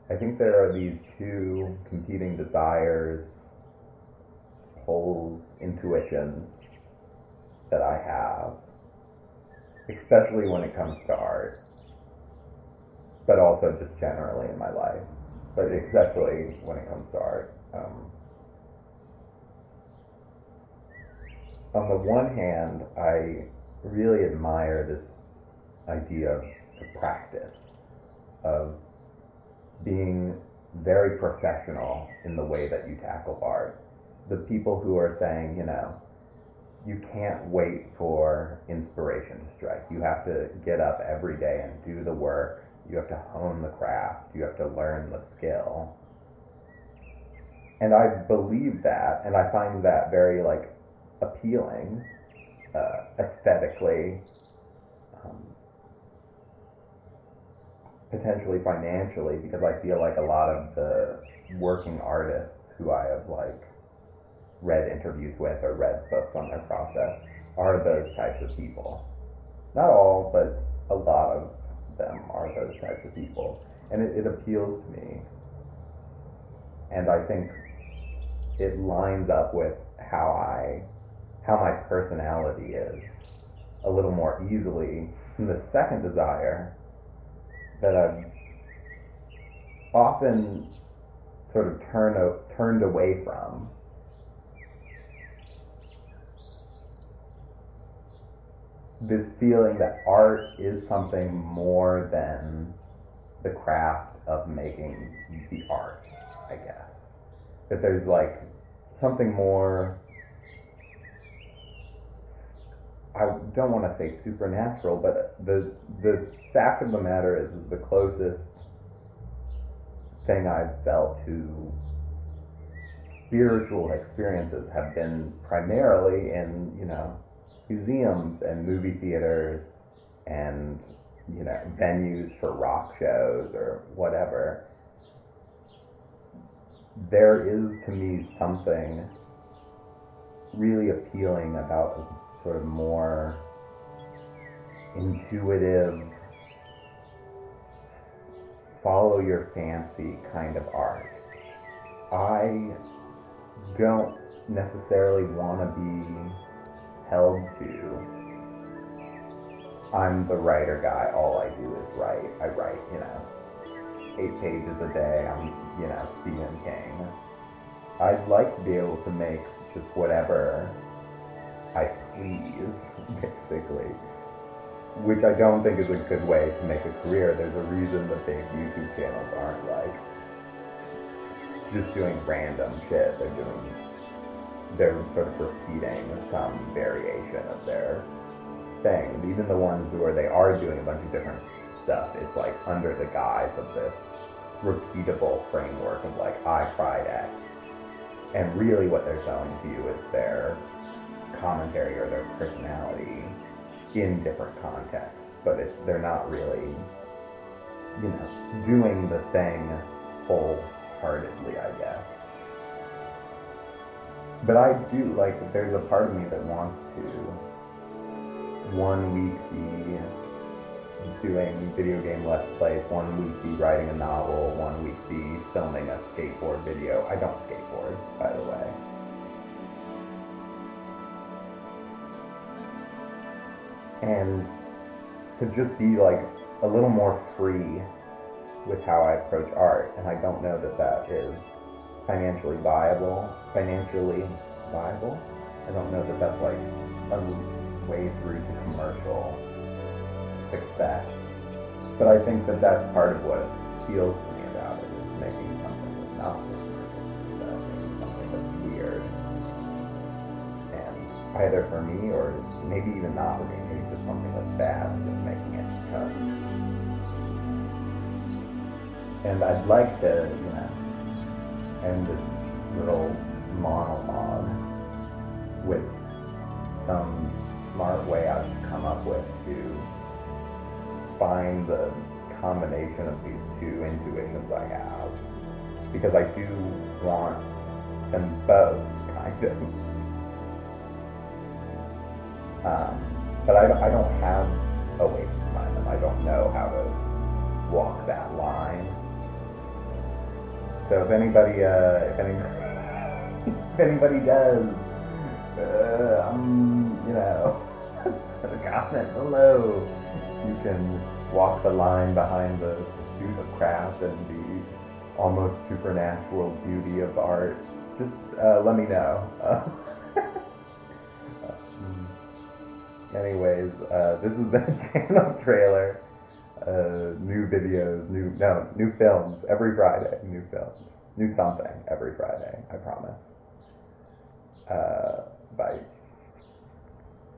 I think there are these two competing desires, pulls, intuitions that I have, especially when it comes to art, but also just generally in my life, but especially when it comes to art. On the one hand, I really admire this idea of the practice, of being very professional in the way that you tackle art. The people who are saying, you can't wait for inspiration to strike. You have to get up every day and do the work. You have to hone the craft. You have to learn the skill. And I believe that, and I find that very appealing, aesthetically, um, potentially financially, because I feel like a lot of the working artists who I have read interviews with or read books on their process are those types of people. Not all, but a lot of them are those types of people, and it appeals to me, and I think it lines up with how my personality is a little more easily. And the second desire that I've often sort of turned away from this feeling that art is something more than the craft of making the art, I guess. That there's something more, I don't want to say supernatural, but the fact of the matter is the closest thing I've felt to spiritual experiences have been primarily in, museums and movie theaters and, venues for rock shows or whatever. There is to me something really appealing about a sort of more intuitive, follow your fancy kind of art. I don't necessarily want to be held to, I'm the writer guy, all I do is write. I write, 8 pages a day, I'm, Stephen King. I'd like to be able to make just whatever I please, basically. Which I don't think is a good way to make a career. There's a reason the big YouTube channels aren't just doing random shit. They're sort of repeating some variation of their thing. And even the ones where they are doing a bunch of different stuff, it's under the guise of this repeatable framework of I tried X. And really what they're showing to you is their commentary or their personality in different contexts. But they're not really, doing the thing wholeheartedly, I guess. But I do, there's a part of me that wants to, one week be doing video game Let's Plays, one week be writing a novel, one week be filming a skateboard video. I don't skateboard, by the way. And to just be a little more free with how I approach art, and I don't know that is financially viable. I don't know that that's a way through to commercial success. But I think that that's part of what appeals to me about it, is making something that's not success, making something that's weird. And either for me or maybe even not for me, maybe just something that's bad and just making it cut. And I'd like to, end this little monologue with some smart way I've come up with to find the combination of these two intuitions I have, because I do want them both, kind of. But I don't have a way to find them. I don't know how to walk that line. So if anybody, if anybody does, you know, put a comment below. You can walk the line behind the pursuit of craft and the almost supernatural beauty of art. Just let me know. Anyways, this is the channel trailer. New videos, new films every Friday. New films, new something every Friday. I promise. Bye.